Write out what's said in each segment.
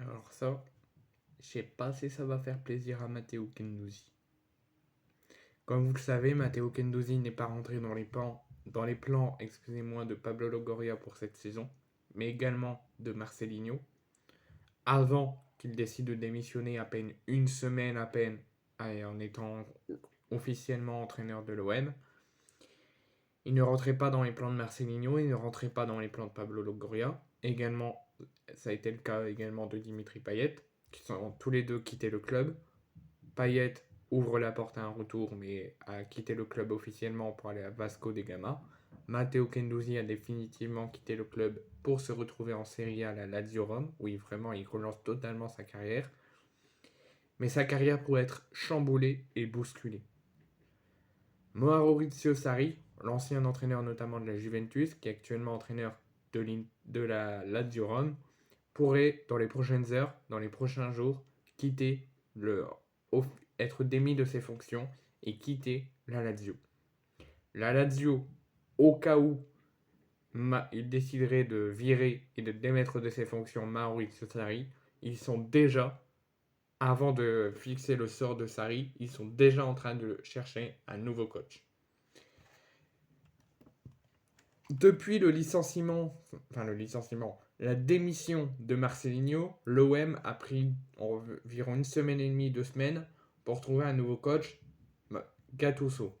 Alors ça, je sais pas si ça va faire plaisir à Matteo Kendouzi. Comme vous le savez, Matteo Kendouzi n'est pas rentré dans les plans, excusez-moi, de Pablo Longoria pour cette saison, mais également de Marcelinho, avant qu'il décide de démissionner à peine une semaine en étant officiellement entraîneur de l'OM. Il ne rentrait pas dans les plans de Marcelinho, il ne rentrait pas dans les plans de Pablo Longoria. Également, ça a été le cas également de Dimitri Payet, qui sont tous les deux quittés le club. Payet ouvre la porte à un retour, mais a quitté le club officiellement pour aller à Vasco da Gama. Matteo Kendouzi a définitivement quitté le club pour se retrouver en Serie A à la Lazio Rome, où vraiment il relance totalement sa carrière. Mais sa carrière pourrait être chamboulée et bousculée. Maurizio Sarri, l'ancien entraîneur notamment de la Juventus, qui est actuellement entraîneur de la Lazio Rome, pourrait, dans les prochaines heures, dans les prochains jours, quitter être démis de ses fonctions et quitter la Lazio. La Lazio, au cas où il déciderait de virer et de démettre de ses fonctions Maurizio Sarri, ils sont déjà, avant de fixer le sort de Sarri, ils sont déjà en train de chercher un nouveau coach. Depuis la démission de Marcelinho, l'OM a pris environ une semaine et demie, 2 semaines pour trouver un nouveau coach, Gattuso.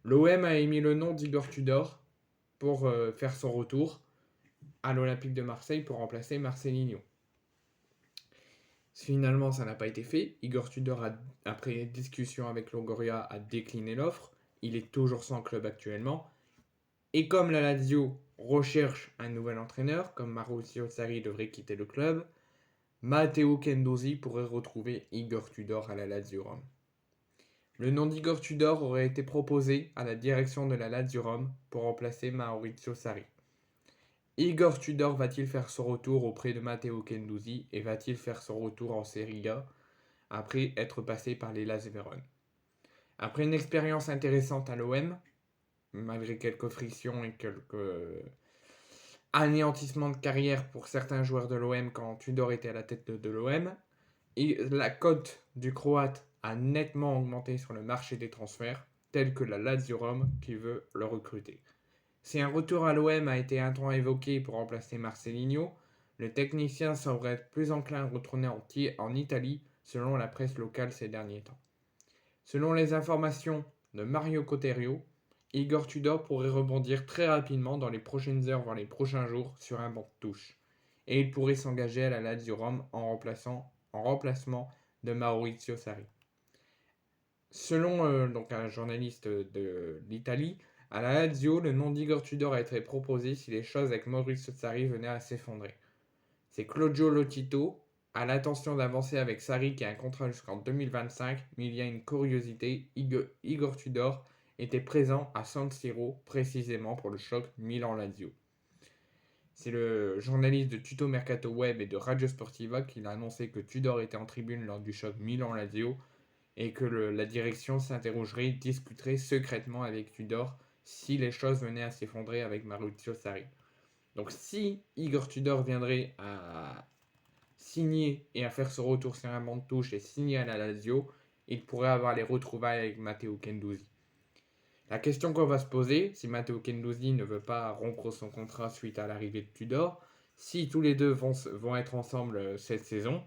L'OM a émis le nom d'Igor Tudor pour faire son retour à l'Olympique de Marseille pour remplacer Marcelinho. Finalement, ça n'a pas été fait. Igor Tudor, après discussion avec Longoria, a décliné l'offre. Il est toujours sans club actuellement. Et comme la Lazio recherche un nouvel entraîneur, comme Maurizio Sarri devrait quitter le club, Matteo Kendouzi pourrait retrouver Igor Tudor à la Lazio Rome. Le nom d'Igor Tudor aurait été proposé à la direction de la Lazio Rome pour remplacer Maurizio Sarri. Igor Tudor va-t-il faire son retour auprès de Matteo Kendouzi et va-t-il faire son retour en Serie A après être passé par les Las Vérone? Après une expérience intéressante à l'OM, malgré quelques frictions et quelques anéantissements de carrière pour certains joueurs de l'OM quand Tudor était à la tête de l'OM, la cote du Croate a nettement augmenté sur le marché des transferts, tel que la Lazio Rome qui veut le recruter. Si un retour à l'OM a été un temps évoqué pour remplacer Marcelinho, le technicien semble être plus enclin à retourner en Italie selon la presse locale ces derniers temps. Selon les informations de Mario Cotterio, Igor Tudor pourrait rebondir très rapidement dans les prochaines heures, voire les prochains jours, sur un banc de touche. Et il pourrait s'engager à la Lazio Rome en remplacement de Maurizio Sarri. Selon un journaliste de l'Italie, à la Lazio, le nom d'Igor Tudor a été proposé si les choses avec Maurizio Sarri venaient à s'effondrer. C'est Claudio Lotito a l'intention d'avancer avec Sarri qui a un contrat jusqu'en 2025, mais il y a une curiosité, Igor Tudor était présent à San Siro précisément pour le choc Milan-Lazio. C'est le journaliste de Tuto Mercato Web et de Radio Sportiva qui a annoncé que Tudor était en tribune lors du choc Milan-Lazio et que la direction s'interrogerait, discuterait secrètement avec Tudor si les choses venaient à s'effondrer avec Maurizio Sarri. Donc si Igor Tudor viendrait à signer et à faire son retour sur un banc de touche et signer à la Lazio, il pourrait avoir les retrouvailles avec Matteo Kendouzi. La question qu'on va se poser, si Matteo Kendouzi ne veut pas rompre son contrat suite à l'arrivée de Tudor, si tous les deux vont être ensemble cette saison,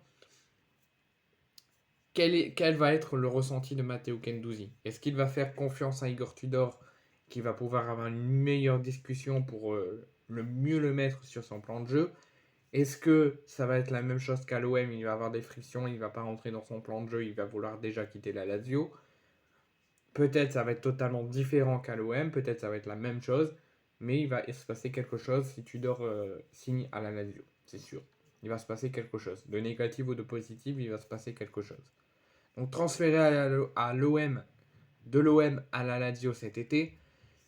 quel va être le ressenti de Matteo Kendouzi? Est-ce qu'il va faire confiance à Igor Tudor qui va pouvoir avoir une meilleure discussion pour mieux le mettre sur son plan de jeu? Est-ce que ça va être la même chose qu'à l'OM? Il va avoir des frictions, il ne va pas rentrer dans son plan de jeu, il va vouloir déjà quitter la Lazio. Peut-être ça va être totalement différent qu'à l'OM, peut-être ça va être la même chose, mais il va se passer quelque chose si Tudor signe à la Lazio, c'est sûr. Il va se passer quelque chose. De négatif ou de positif, il va se passer quelque chose. Donc transférer à l'OM, de l'OM à la Lazio cet été,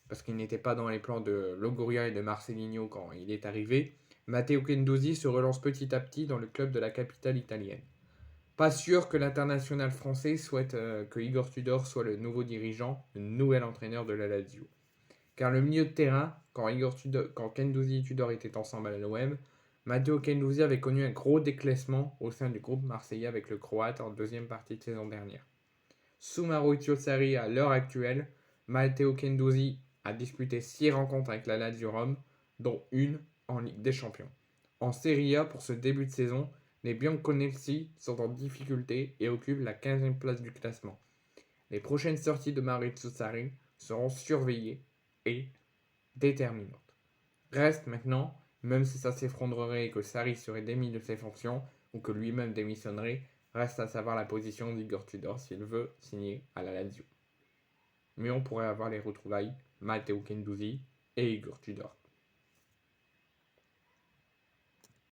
parce qu'il n'était pas dans les plans de Longoria et de Marcelinho quand il est arrivé, Matteo Kendouzi se relance petit à petit dans le club de la capitale italienne. Pas sûr que l'international français souhaite que Igor Tudor soit le nouveau dirigeant, le nouvel entraîneur de la Lazio. Car le milieu de terrain, quand Kendouzi et Tudor étaient ensemble à l'OM, Matteo Guendouzi avait connu un gros déclassement au sein du groupe marseillais avec le Croate en deuxième partie de saison dernière. Sous Maurizio Sarri à l'heure actuelle, Matteo Guendouzi a disputé 6 rencontres avec la Lazio Rome, dont une en Ligue des Champions. En Serie A pour ce début de saison, les Bianconeri sont en difficulté et occupent la 15e place du classement. Les prochaines sorties de Maurizio Sarri seront surveillées et déterminantes. Reste maintenant, même si ça s'effondrerait et que Sarri serait démis de ses fonctions ou que lui-même démissionnerait, reste à savoir la position d'Igor Tudor s'il veut signer à la Lazio. Mais on pourrait avoir les retrouvailles Matteo Guendouzi et Igor Tudor.